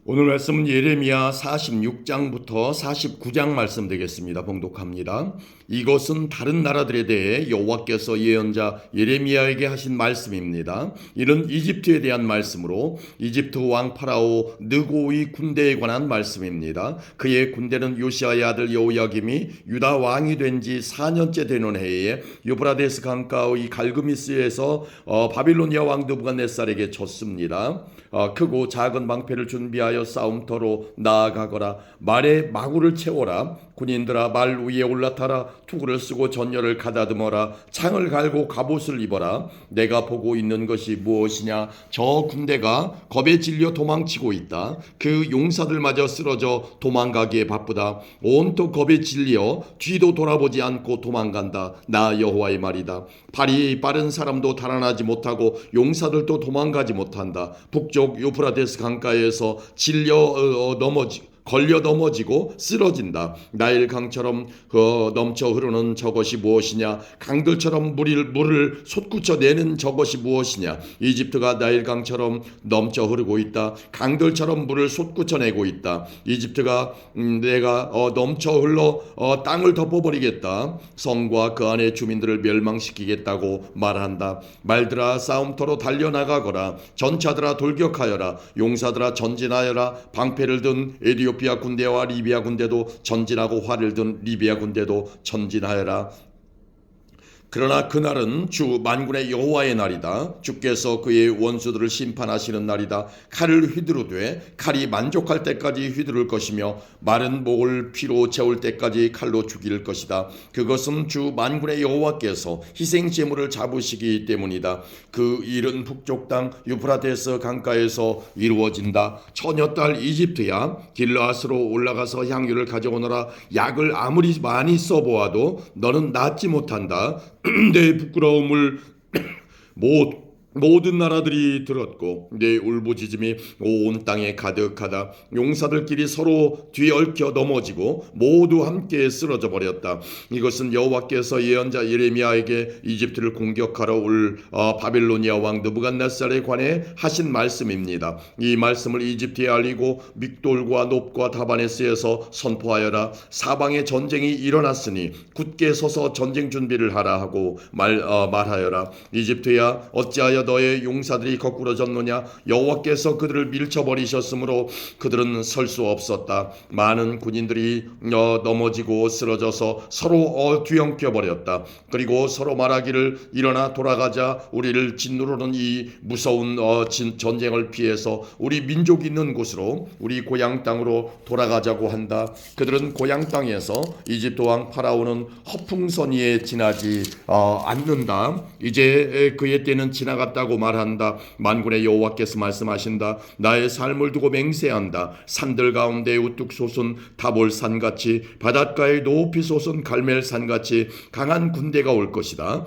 오늘 말씀은 예레미야 46장부터 49장 말씀 되겠습니다. 봉독합니다. 이것은 다른 나라들에 대해 여호와께서 예언자 예레미야에게 하신 말씀입니다. 이는 이집트에 대한 말씀으로 이집트 왕 파라오 느고의 군대에 관한 말씀입니다. 그의 군대는 요시아의 아들 여호야김이 유다 왕이 된 지 4년째 되는 해에 유브라데스 강가의 갈그미스에서 바빌로니아 왕 느부갓네살에게 졌습니다. 크고 작은 방패를 준비하여 싸움터로 나아가거라. 말에 마구를 채워라. 군인들아 말 위에 올라타라. 투구를 쓰고 전열을 가다듬어라. 창을 갈고 갑옷을 입어라. 내가 보고 있는 것이 무엇이냐? 저 군대가 겁에 질려 도망치고 있다. 그 용사들마저 쓰러져 도망가기에 바쁘다. 온통 겁에 질려 뒤도 돌아보지 않고 도망간다. 나 여호와의 말이다. 발이 빠른 사람도 달아나지 못하고 용사들도 도망가지 못한다. 북쪽 유프라데스 강가에서 걸려 넘어지고 쓰러진다. 나일 강처럼 넘쳐 흐르는 저것이 무엇이냐? 강들처럼 물을 솟구쳐 내는 저것이 무엇이냐? 이집트가 나일 강처럼 넘쳐 흐르고 있다. 강들처럼 물을 솟구쳐 내고 있다. 이집트가 내가 넘쳐 흘러 땅을 덮어버리겠다. 성과 그 안의 주민들을 멸망시키겠다고 말한다. 말들아 싸움터로 달려나가거라. 전차들아 돌격하여라. 용사들아 전진하여라. 방패를 든 에디오피아 군대와 리비아 군대도 전진하고 활을 든 리비아 군대도 전진하여라. 그러나 그날은 주 만군의 여호와의 날이다. 주께서 그의 원수들을 심판하시는 날이다. 칼을 휘두르되 칼이 만족할 때까지 휘두를 것이며 마른 목을 피로 채울 때까지 칼로 죽일 것이다. 그것은 주 만군의 여호와께서 희생 제물을 잡으시기 때문이다. 그 일은 북쪽 땅 유프라데스 강가에서 이루어진다. 처녀딸 이집트야, 길르앗으로 올라가서 향유를 가져오너라. 약을 아무리 많이 써보아도 너는 낫지 못한다. 내 부끄러움을 모든 나라들이 들었고 내 울부짖음이 온 땅에 가득하다. 용사들끼리 서로 뒤얽혀 넘어지고 모두 함께 쓰러져 버렸다. 이것은 여호와께서 예언자 예레미야에게 이집트를 공격하러 올 바빌로니아 왕 느부갓네살에 관해 하신 말씀입니다. 이 말씀을 이집트에 알리고 믹돌과 놉과 다바네스에서 선포하여라. 사방에 전쟁이 일어났으니 굳게 서서 전쟁 준비를 하라 하고 말하여라. 이집트야 어찌하여 너의 용사들이 거꾸로 졌느냐? 여호와께서 그들을 밀쳐버리셨으므로 그들은 설 수 없었다. 많은 군인들이 넘어지고 쓰러져서 서로 뒤엉켜 버렸다. 그리고 서로 말하기를 일어나 돌아가자. 우리를 짓누르는 이 무서운 전쟁을 피해서 우리 민족이 있는 곳으로 우리 고향 땅으로 돌아가자고 한다. 그들은 고향 땅에서 이집트 왕 파라오는 허풍선 위에 지나지 않는다. 이제 그의 때는 지나갔다고 말한다. 만군의 여호와께서 말씀하신다. 나의 삶을 두고 맹세한다. 산들 가운데 우뚝 솟은 다볼산같이 바닷가에 높이 솟은 갈멜산같이 강한 군대가 올 것이다.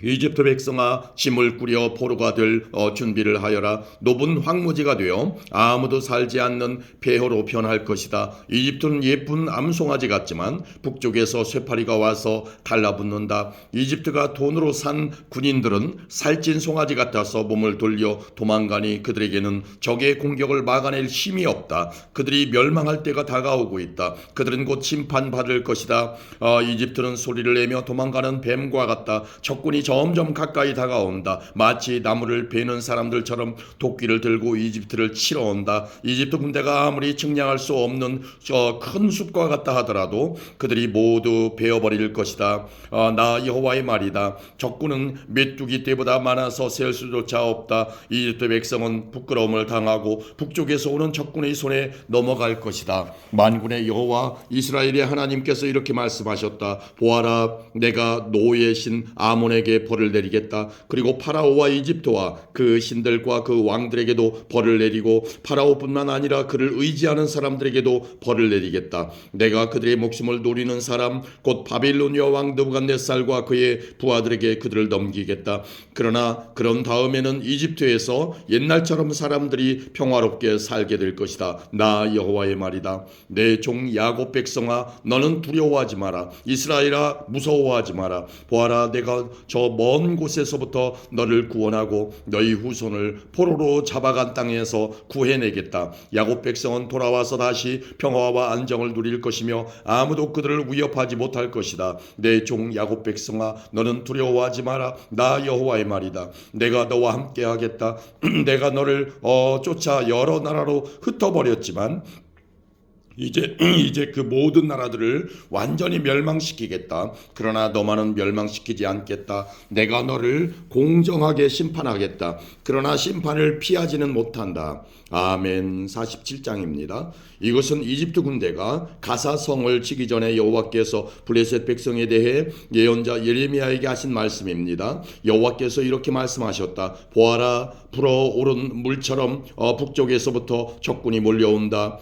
이집트 백성아 짐을 꾸려 포로가 될 준비를 하여라. 놉은 황무지가 되어 아무도 살지 않는 폐허로 변할 것이다. 이집트는 예쁜 암송아지 같지만 북쪽에서 쇠파리가 와서 달라붙는다. 이집트가 돈으로 산 군인들은 살찐 송아지 같아서 몸을 돌려 도망가니 그들에게는 적의 공격을 막아낼 힘이 없다. 그들이 멸망할 때가 다가오고 있다. 그들은 곧 심판받을 것이다. 이집트는 소리를 내며 도망가는 뱀과 같다. 적군이 점점 가까이 다가온다. 마치 나무를 베는 사람들처럼 도끼를 들고 이집트를 치러 온다. 이집트 군대가 아무리 측량할 수 없는 큰 숲과 같다 하더라도 그들이 모두 베어버릴 것이다. 나 여호와의 말이다. 적군은 메뚜기 떼보다 많아서 셀 수조차 없다. 이집트 백성은 부끄러움을 당하고 북쪽에서 오는 적군의 손에 넘어갈 것이다. 만군의 여호와 이스라엘의 하나님께서 이렇게 말씀하셨다. 보아라, 내가 노의 신 아몬에게 벌을 내리겠다. 그리고 파라오와 이집트와 그 신들과 그 왕들에게도 벌을 내리고 파라오뿐만 아니라 그를 의지하는 사람들에게도 벌을 내리겠다. 내가 그들의 목숨을 노리는 사람 곧 바빌로니아 왕 느부갓네살과 그의 부하들에게 그들을 넘기겠다. 그러나 그런 다음에는 이집트에서 옛날처럼 사람들이 평화롭게 살게 될 것이다. 나 여호와의 말이다. 내 종 야곱 백성아, 너는 두려워하지 마라. 이스라엘아, 무서워하지 마라. 보아라, 내가 저 먼 곳에서부터 너를 구원하고 너희 후손을 포로로 잡아간 땅에서 구해내겠다. 야곱 백성은 돌아와서 다시 평화와 안정을 누릴 것이며 아무도 그들을 위협하지 못할 것이다. 내 종 야곱 백성아, 너는 두려워하지 마라. 나 여호와의 말이다. 내가 너와 함께 하겠다. 내가 너를 쫓아 여러 나라로 흩어버렸지만 이제 그 모든 나라들을 완전히 멸망시키겠다. 그러나 너만은 멸망시키지 않겠다. 내가 너를 공정하게 심판하겠다. 그러나 심판을 피하지는 못한다. 아멘. 47장입니다. 이것은 이집트 군대가 가사성을 치기 전에 여호와께서 블레셋 백성에 대해 예언자 예레미야에게 하신 말씀입니다. 여호와께서 이렇게 말씀하셨다. 보아라, 불어오른 물처럼 북쪽에서부터 적군이 몰려온다.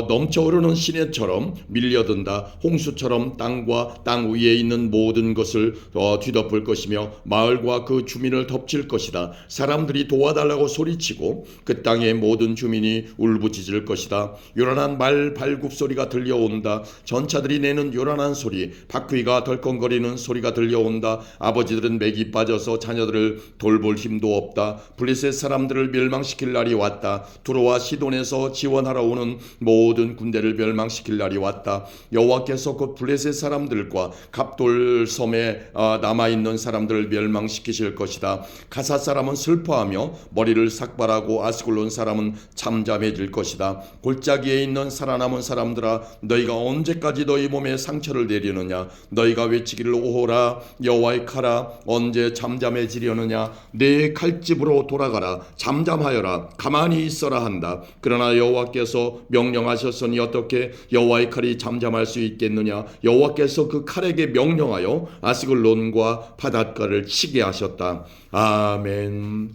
넘쳐오르는 시내처럼 밀려든다. 홍수처럼 땅과 땅 위에 있는 모든 것을 뒤덮을 것이며 마을과 그 주민을 덮칠 것이다. 사람들이 도와달라고 소리치고 그 땅의 모든 주민이 울부짖을 것이다. 요란한 말 발굽 소리가 들려온다. 전차들이 내는 요란한 소리, 바퀴가 덜컹거리는 소리가 들려온다. 아버지들은 맥이 빠져서 자녀들을 돌볼 힘도 없다. 블레셋 사람들을 멸망시킬 날이 왔다. 두로와 시돈에서 지원하러 오는 모든 군대를 멸망시킬 날이 왔다. 여호와께서 곧 블레셋 사람들과 갑돌 섬에 남아있는 사람들을 멸망시키실 것이다. 가사 사람은 슬퍼하며 머리를 삭발하고 아스글론 사람은 잠잠해질 것이다. 골짜기에 있는 살아남은 사람들아, 너희가 언제까지 너희 몸에 상처를 내리느냐? 너희가 외치기를 오호라, 여호와의 칼아, 언제 잠잠해지려느냐? 내 칼집으로 돌아가라. 잠잠하여라. 가만히 있어라 한다. 그러나 여호와께서 명령하셨으니 어떻게 여호와의 칼이 잠잠할 수 있겠느냐? 여호와께서 그 칼에게 명령하여 아스글론과 바닷가를 치게 하셨다. 아멘.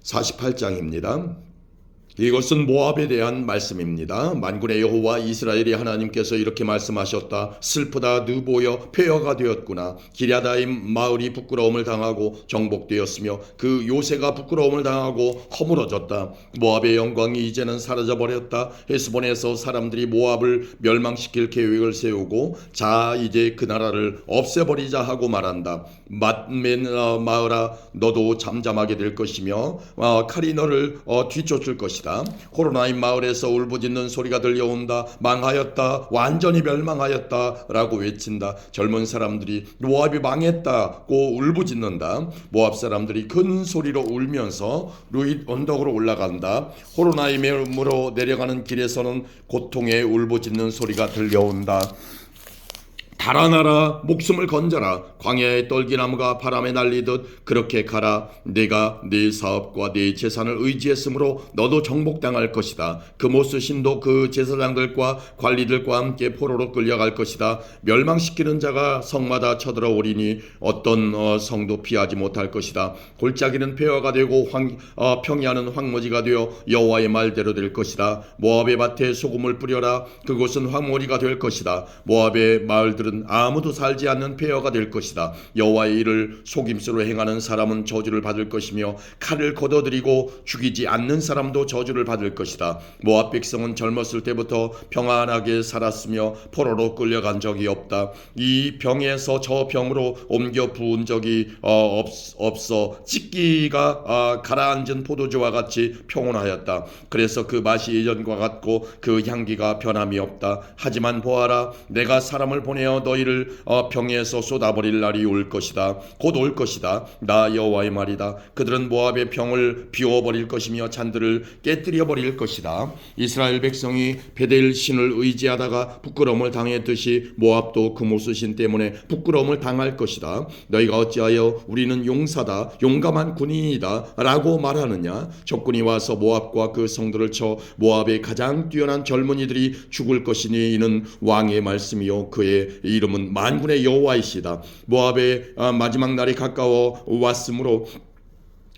48장입니다. 이것은 모압에 대한 말씀입니다. 만군의 여호와 이스라엘의 하나님께서 이렇게 말씀하셨다. 슬프다, 느보여 폐허가 되었구나. 기랴다임 마을이 부끄러움을 당하고 정복되었으며 그 요새가 부끄러움을 당하고 허물어졌다. 모압의 영광이 이제는 사라져버렸다. 헤스본에서 사람들이 모압을 멸망시킬 계획을 세우고 자, 이제 그 나라를 없애버리자 하고 말한다. 맏맨 마을아, 너도 잠잠하게 될 것이며 칼이 너를 뒤쫓을 것이다. 호로나임 마을에서 울부짖는 소리가 들려온다. 망하였다, 완전히 멸망하였다 라고 외친다. 젊은 사람들이 모압이 망했다고 울부짖는다. 모압 사람들이 큰 소리로 울면서 루잇 언덕으로 올라간다. 호로나임으로 내려가는 길에서는 고통의 울부짖는 소리가 들려온다. 달아나라, 목숨을 건져라. 광야의 떨기나무가 바람에 날리듯 그렇게 가라. 내가 네 사업과 네 재산을 의지했으므로 너도 정복당할 것이다. 그모스 신도 그 제사장들과 관리들과 함께 포로로 끌려갈 것이다. 멸망시키는 자가 성마다 쳐들어오리니 어떤 성도 피하지 못할 것이다. 골짜기는 폐허가 되고 평야는 황무지가 되어 여호와의 말대로 될 것이다. 모압의 밭에 소금을 뿌려라. 그곳은 황무지가 될 것이다. 모압의 마을들은 아무도 살지 않는 폐허가 될 것이다. 여호와의 일을 속임수로 행하는 사람은 저주를 받을 것이며 칼을 걷어들이고 죽이지 않는 사람도 저주를 받을 것이다. 모압 백성은 젊었을 때부터 평안하게 살았으며 포로로 끌려간 적이 없다. 이 병에서 저 병으로 옮겨 부은 적이 없어 찢기가 가라앉은 포도주와 같이 평온하였다. 그래서 그 맛이 예전과 같고 그 향기가 변함이 없다. 하지만 보아라, 내가 사람을 보내어 너희를 병에서 쏟아버릴 날이 올 것이다. 곧 올 것이다. 나 여호와의 말이다. 그들은 모압의 병을 비워버릴 것이며 잔들을 깨뜨려 버릴 것이다. 이스라엘 백성이 베델 신을 의지하다가 부끄러움을 당했듯이 모압도 그모스 신 때문에 부끄러움을 당할 것이다. 너희가 어찌하여 우리는 용사다, 용감한 군인이다 라고 말하느냐? 적군이 와서 모압과 그 성들을 쳐 모압의 가장 뛰어난 젊은이들이 죽을 것이니 이는 왕의 말씀이요 그의 이름은 만군의 여호와이시다. 모압의 마지막 날이 가까워 왔으므로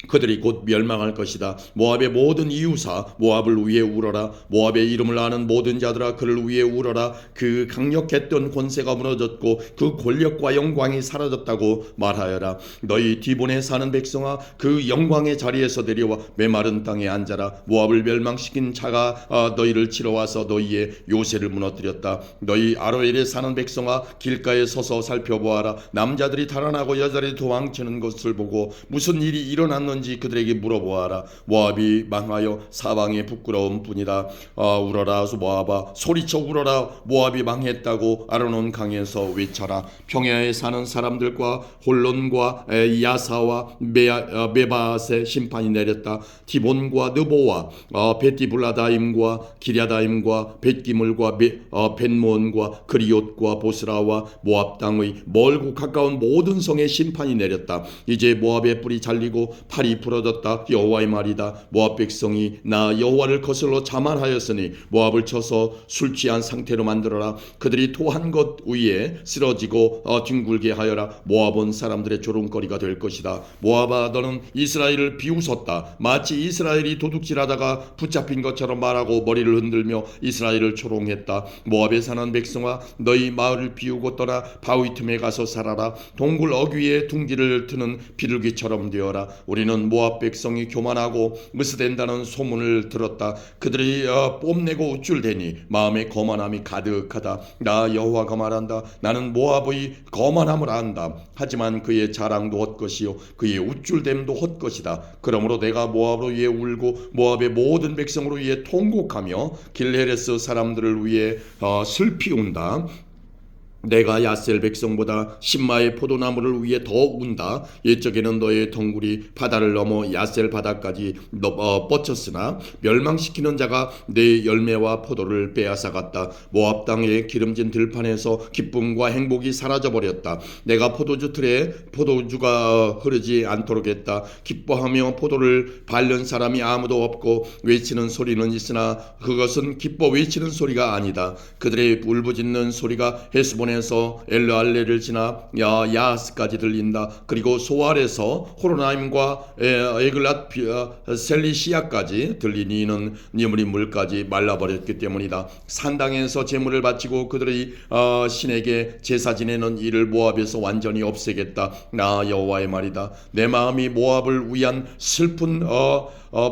그들이 곧 멸망할 것이다. 모압의 모든 이웃아, 모압을 위해 울어라. 모압의 이름을 아는 모든 자들아, 그를 위해 울어라. 그 강력했던 권세가 무너졌고 그 권력과 영광이 사라졌다고 말하여라. 너희 디본에 사는 백성아, 그 영광의 자리에서 내려와 메마른 땅에 앉아라. 모압을 멸망시킨 자가 너희를 치러 와서 너희의 요새를 무너뜨렸다. 너희 아로엘에 사는 백성아, 길가에 서서 살펴보아라. 남자들이 달아나고 여자들이 도망치는 것을 보고 무슨 일이 일어났는지 그들에게 물어보아라. 모압이 망하여 사방에 부끄러운 뿐이다. 울어라 모압아, 소리쳐 울어라. 모압이 망했다고 아르논 강에서 외쳐라. 평야에 사는 사람들과 홀론과 야사와 메바앗의 심판이 내렸다. 디본과 느보와 베티블라다임과 기랴다임과 벳기물과 벳몬과 그리옷과 보스라와 모압 땅의 멀고 가까운 모든 성에 심판이 내렸다. 이제 모압의 뿔이 잘리고 팔이 부러졌다. 여호와의 말이다. 모압 백성이 나 여호와를 거슬러 자만하였으니 모압을 쳐서 술 취한 상태로 만들어라. 그들이 토한 것 위에 쓰러지고 뒹굴게 하여라. 모압은 사람들의 조롱거리가 될 것이다. 모압아, 너는 이스라엘을 비웃었다. 마치 이스라엘이 도둑질하다가 붙잡힌 것처럼 말하고 머리를 흔들며 이스라엘을 조롱했다. 모압에 사는 백성아, 너희 마을을 비우고 떠나 바위 틈에 가서 살아라. 동굴 어귀에 둥지를 트는 비둘기처럼 되어라. 우리는 모압 백성이 교만하고 무스된다는 소문을 들었다. 그들이 뽐내고 우쭐대니 마음에 거만함이 가득하다. 나 여호와가 말한다. 나는 모압의 거만함을 안다. 하지만 그의 자랑도 헛것이요 그의 우쭐댐도 헛것이다. 그러므로 내가 모압으로 위해 울고 모압의 모든 백성으로 위해 통곡하며 길헤레스 사람들을 위해 슬피 운다. 내가 야셀 백성보다 신마의 포도나무를 위해 더 운다. 옛적에는 너의 덩굴이 바다를 넘어 야셀 바다까지 뻗쳤으나 멸망시키는 자가 내 열매와 포도를 빼앗아갔다. 모압 땅의 기름진 들판에서 기쁨과 행복이 사라져버렸다. 내가 포도주 틀에 포도주가 흐르지 않도록 했다. 기뻐하며 포도를 밟는 사람이 아무도 없고 외치는 소리는 있으나 그것은 기뻐 외치는 소리가 아니다. 그들의 울부짖는 소리가 헤스본에서 엘르알레를 지나 야하스까지 들린다. 그리고 소알에서 호로나임과 에글랏 셀리시아까지 들리니 이는 니므리 물까지 말라버렸기 때문이다. 산당에서 제물을 바치고 그들의 신에게 제사 지내는 일을 모압에서 완전히 없애겠다. 나 여호와의 말이다. 내 마음이 모압을 위한 슬픈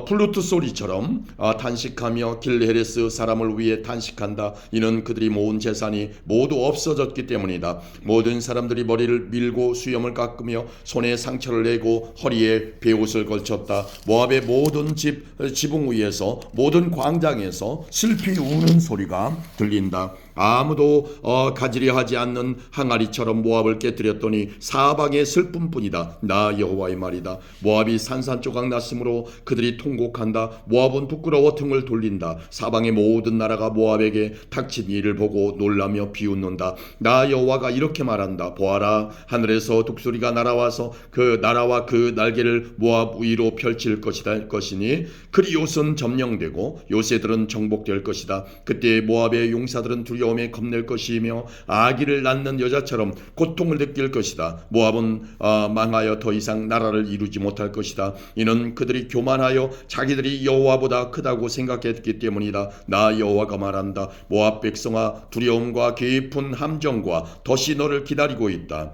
플루트 소리처럼 탄식하며 길헤레스 사람을 위해 탄식한다. 이는 그들이 모은 재산이 모두 없어졌기 때문이다. 모든 사람들이 머리를 밀고 수염을 깎으며 손에 상처를 내고 허리에 베옷을 걸쳤다. 모압의 모든 지붕 위에서 모든 광장에서 슬피 우는 소리가 들린다. 아무도 가지려 하지 않는 항아리처럼 모압을 깨뜨렸더니 사방의 슬픔뿐이다. 나 여호와의 말이다. 모압이 산산조각 났으므로 그들이 통곡한다. 모압은 부끄러워 등을 돌린다. 사방의 모든 나라가 모압에게 닥친 일을 보고 놀라며 비웃는다. 나 여호와가 이렇게 말한다. 보아라, 하늘에서 독수리가 날아와서 그 나라와 그 날개를 모압 위로 펼칠 것이니 그리옷은 점령되고 요새들은 정복될 것이다. 그때 모압의 용사들은 두려움에 겁낼 것이며 아기를 낳는 여자처럼 고통을 느낄 것이다. 모압은 망하여 더 이상 나라를 이루지 못할 것이다. 이는 그들이 교만하여 자기들이 여호와보다 크다고 생각했기 때문이다. 나 여호와가 말한다. 모압 백성아, 두려움과 깊은 함정과 덫이 너를 기다리고 있다.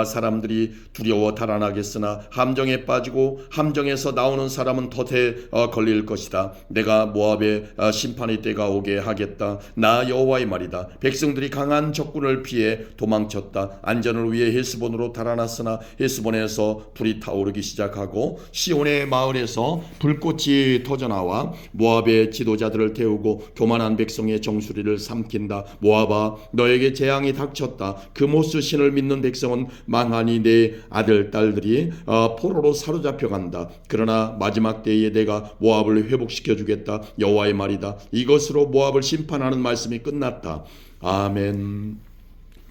사람들이 두려워 달아나겠으나 함정에 빠지고 함정에서 나오는 사람은 덫에 걸릴 것이다. 내가 모압의 심판의 때가 오게 하겠다. 나 여호와의 말이다. 백성들이 강한 적군을 피해 도망쳤다. 안전을 위해 헤스본으로 달아났으나 헤스본에서 불이 타오르기 시작하고 시온의 마을에서 불꽃이 터져나와 모압의 지도자들을 태우고 교만한 백성의 정수리를 삼킨다. 모압아, 너에게 재앙이 닥쳤다. 그모스 신을 믿는 백성은 망하니 내 아들 딸들이 포로로 사로잡혀간다. 그러나 마지막 때에 내가 모압을 회복시켜주겠다. 여호와의 말이다. 이것으로 모압을 심판하는 말씀이 끝났다. 아멘.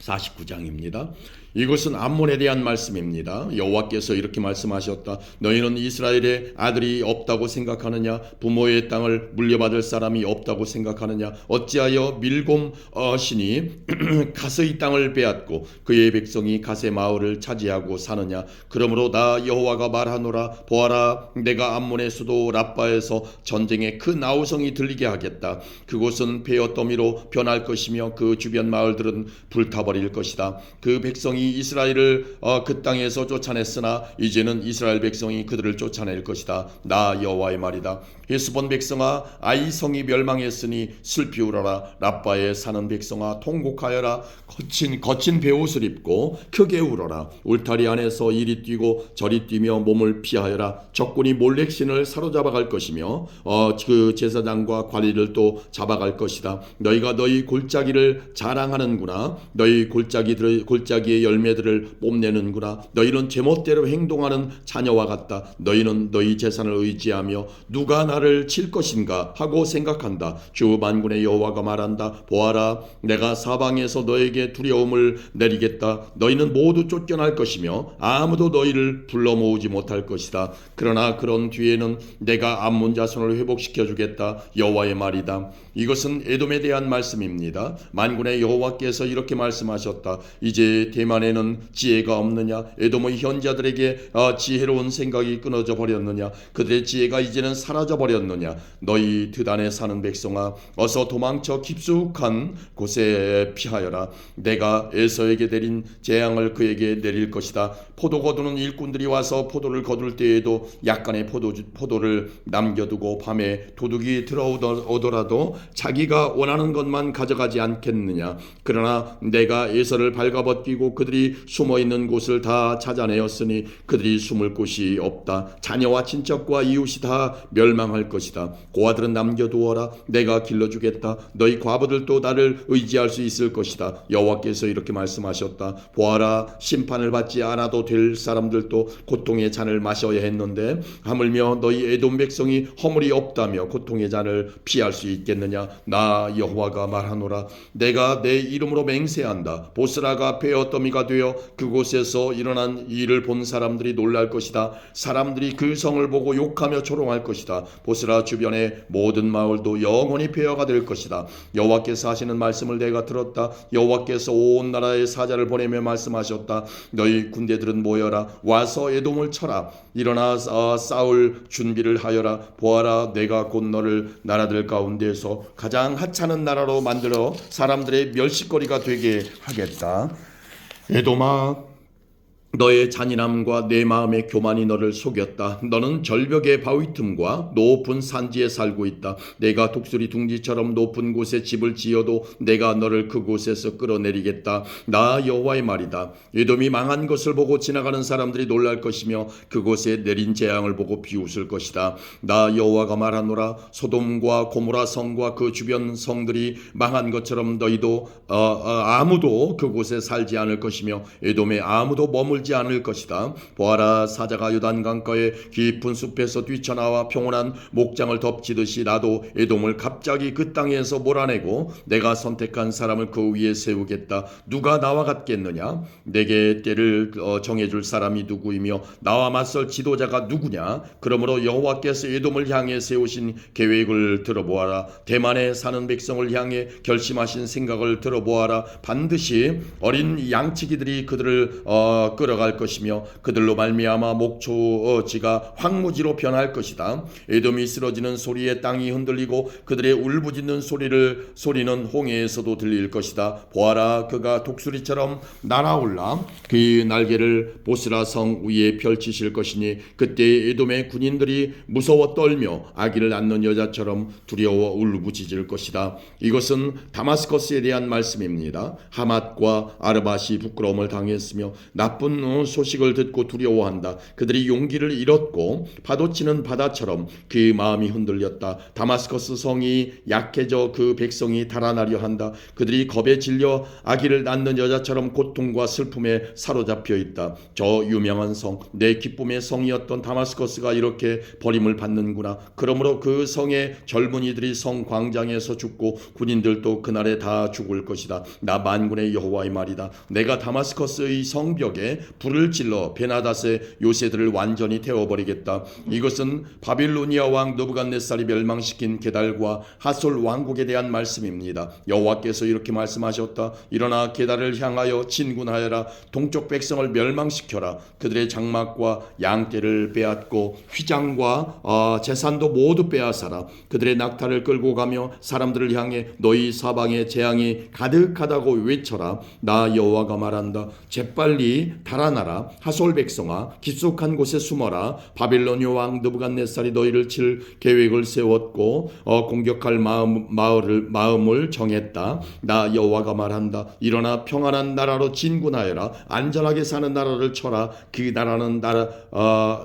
49장입니다. 이것은 암몬에 대한 말씀입니다. 여호와께서 이렇게 말씀하셨다. 너희는 이스라엘의 아들이 없다고 생각하느냐? 부모의 땅을 물려받을 사람이 없다고 생각하느냐? 어찌하여 밀곰 신이 가스의 땅을 빼앗고 그의 백성이 가세 마을을 차지하고 사느냐? 그러므로 나 여호와가 말하노라. 보아라, 내가 암몬의 수도 랍바에서 전쟁의 큰 아우성이 들리게 하겠다. 그곳은 베어 더미로 변할 것이며 그 주변 마을들은 불타버릴 것이다. 그 백성이 이스라엘을 그 땅에서 쫓아냈으나 이제는 이스라엘 백성이 그들을 쫓아낼 것이다. 나 여호와의 말이다. 헤스본 백성아, 아이 성이 멸망했으니 슬피 울어라. 랍바에 사는 백성아, 통곡하여라. 거친 베옷을 입고 크게 울어라. 울타리 안에서 이리 뛰고 저리 뛰며 몸을 피하여라. 적군이 몰렉신을 사로잡아 갈 것이며 그 제사장과 관리를 또 잡아갈 것이다. 너희가 너희 골짜기를 자랑하는구나. 너희 골짜기의 열매들을 뽐내는구나. 너희는 제멋대로 행동하는 자녀와 같다. 너희는 너희 재산을 의지하며 누가 나를 칠 것인가 하고 생각한다. 주 만군의 여호와가 말한다. 보아라, 내가 사방에서 너에게 두려움을 내리겠다. 너희는 모두 쫓겨날 것이며 아무도 너희를 불러 모으지 못할 것이다. 그러나 그런 뒤에는 내가 암몬 자손을 회복시켜 주겠다. 여호와의 말이다. 이것은 에돔에 대한 말씀입니다. 만군의 여호와께서 이렇게 말씀하셨다. 이제 대만에는 지혜가 없느냐? 에돔의 현자들에게 지혜로운 생각이 끊어져 버렸느냐? 그들의 지혜가 이제는 사라져 버렸느냐? 너희 드단에 사는 백성아, 어서 도망쳐 깊숙한 곳에 피하여라. 내가 에서에게 내린 재앙을 그에게 내릴 것이다. 포도 거두는 일꾼들이 와서 포도를 거둘 때에도 약간의 포도를 남겨두고 밤에 도둑이 들어오더라도 자기가 원하는 것만 가져가지 않겠느냐? 그러나 내가 에서를 발가벗기고 그들이 숨어있는 곳을 다 찾아내었으니 그들이 숨을 곳이 없다. 자녀와 친척과 이웃이 다 멸망할 것이다. 고아들은 남겨두어라. 내가 길러주겠다. 너희 과부들도 나를 의지할 수 있을 것이다. 여호와께서 이렇게 말씀하셨다. 보아라, 심판을 받지 않아도 될 사람들도 고통의 잔을 마셔야 했는데 하물며 너희 에돔 백성이 허물이 없다며 고통의 잔을 피할 수 있겠느냐? 나 여호와가 말하노라. 내가 내 이름으로 맹세한다. 보스라가 베어 더미가 되어 그곳에서 일어난 일을 본 사람들이 놀랄 것이다. 사람들이 그 성을 보고 욕하며 조롱할 것이다. 보스라 주변의 모든 마을도 영원히 폐허가 될 것이다. 여호와께서 하시는 말씀을 내가 들었다. 여호와께서 온 나라에 사자를 보내며 말씀하셨다. 너희 군대들은 모여라. 와서 에돔을 쳐라. 일어나 싸울 준비를 하여라. 보아라, 내가 곧 너를 나라들 가운데서 가장 하찮은 나라로 만들어 사람들의 멸시거리가 되게 하겠다. 에돔아, 너의 잔인함과 내 마음의 교만이 너를 속였다. 너는 절벽의 바위 틈과 높은 산지에 살고 있다. 내가 독수리 둥지처럼 높은 곳에 집을 지어도 내가 너를 그곳에서 끌어내리겠다. 나 여호와의 말이다. 에돔이 망한 것을 보고 지나가는 사람들이 놀랄 것이며 그곳에 내린 재앙을 보고 비웃을 것이다. 나 여호와가 말하노라. 소돔과 고모라 성과 그 주변 성들이 망한 것처럼 너희도 아무도 그곳에 살지 않을 것이며 에돔에 아무도 머물지 않을 것이다. 보아라, 사자가 요단강가의 깊은 숲에서 뛰쳐나와 평온한 목장을 덮치듯이 나도 에돔을 갑자기 그 땅에서 몰아내고 내가 선택한 사람을 그 위에 세우겠다. 누가 나와 같겠느냐? 내게 때를 정해줄 사람이 누구이며 나와 맞설 지도자가 누구냐? 그러므로 여호와께서 에돔을 향해 세우신 계획을 들어보아라. 대만에 사는 백성을 향해 결심하신 생각을 들어보아라. 반드시 어린 양치기들이 그들을 끌어갈 것이며 그들로 말미암아 목초지가 황무지로 변할 것이다. 에돔이 쓰러지는 소리에 땅이 흔들리고 그들의 울부짖는 소리는 홍해에서도 들릴 것이다. 보아라, 그가 독수리처럼 날아올라 그의 날개를 보스라 성 위에 펼치실 것이니 그때 에돔의 군인들이 무서워 떨며 아기를 낳는 여자처럼 두려워 울부짖을 것이다. 이것은 다마스커스에 대한 말씀입니다. 하맛과 아르밧이 부끄러움을 당했으며 나쁜 소식을 듣고 두려워한다. 그들이 용기를 잃었고 파도치는 바다처럼 그 마음이 흔들렸다. 다마스커스 성이 약해져 그 백성이 달아나려 한다. 그들이 겁에 질려 아기를 낳는 여자처럼 고통과 슬픔에 사로잡혀 있다. 저 유명한 성, 내 기쁨의 성이었던 다마스커스가 이렇게 버림을 받는구나. 그러므로 그 성의 젊은이들이 성 광장에서 죽고 군인들도 그날에 다 죽을 것이다. 나 만군의 여호와의 말이다. 내가 다마스커스의 성벽에 불을 질러 베나닷의 요새들을 완전히 태워버리겠다. 이것은 바빌로니아 왕 느부갓네살이 멸망시킨 게달과 하솔 왕국에 대한 말씀입니다. 여호와께서 이렇게 말씀하셨다. 일어나 게달을 향하여 진군하여라. 동쪽 백성을 멸망시켜라. 그들의 장막과 양떼를 빼앗고 휘장과 재산도 모두 빼앗아라. 그들의 낙타를 끌고 가며 사람들을 향해 너희 사방에 재앙이 가득하다고 외쳐라. 나 여호와가 말한다. 재빨리 달아나라. 하솔 백성아, 깊숙한 곳에 숨어라. 바빌로니아 왕 느부갓네살이 너희를 칠 계획을 세웠고 공격할 마음을 정했다. 나 여호와가 말한다. 일어나 평안한 나라로 진군하여라. 안전하게 사는 나라를 쳐라. 그 나라는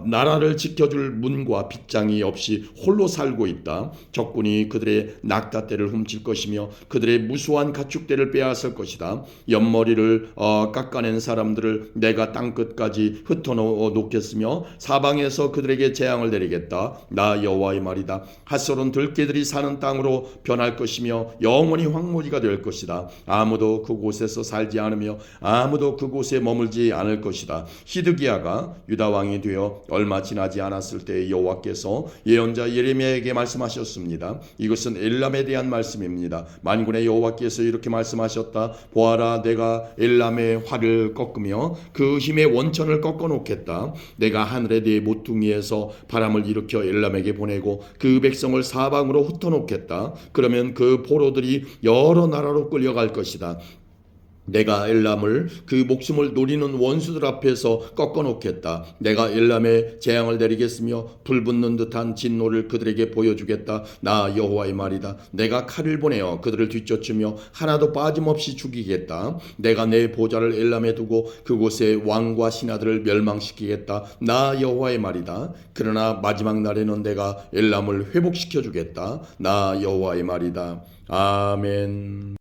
나라를 지켜줄 문과 빗장이 없이 홀로 살고 있다. 적군이 그들의 낙타떼를 훔칠 것이며 그들의 무수한 가축대를 빼앗을 것이다. 옆머리를 깎아낸 사람들을 내가 땅끝까지 흩어놓겠으며 사방에서 그들에게 재앙을 내리겠다. 나 여호와의 말이다. 핫솔은 들개들이 사는 땅으로 변할 것이며 영원히 황무지가 될 것이다. 아무도 그곳에서 살지 않으며 아무도 그곳에 머물지 않을 것이다. 히드기야가 유다 왕이 되어 얼마 지나지 않았을 때 여호와께서 예언자 예레미야에게 말씀하셨습니다. 이것은 엘람에 대한 말씀입니다. 만군의 여호와께서 이렇게 말씀하셨다. 보아라, 내가 엘람의 활을 꺾으며 그 힘의 원천을 꺾어놓겠다. 내가 하늘의 네 모퉁이에서 바람을 일으켜 엘람에게 보내고 그 백성을 사방으로 흩어놓겠다. 그러면 그 포로들이 여러 나라로 끌려갈 것이다. 내가 엘람을 그 목숨을 노리는 원수들 앞에서 꺾어놓겠다. 내가 엘람에 재앙을 내리겠으며 불붙는 듯한 진노를 그들에게 보여주겠다. 나 여호와의 말이다. 내가 칼을 보내어 그들을 뒤쫓으며 하나도 빠짐없이 죽이겠다. 내가 내 보좌를 엘람에 두고 그곳에 왕과 신하들을 멸망시키겠다. 나 여호와의 말이다. 그러나 마지막 날에는 내가 엘람을 회복시켜 주겠다. 나 여호와의 말이다. 아멘.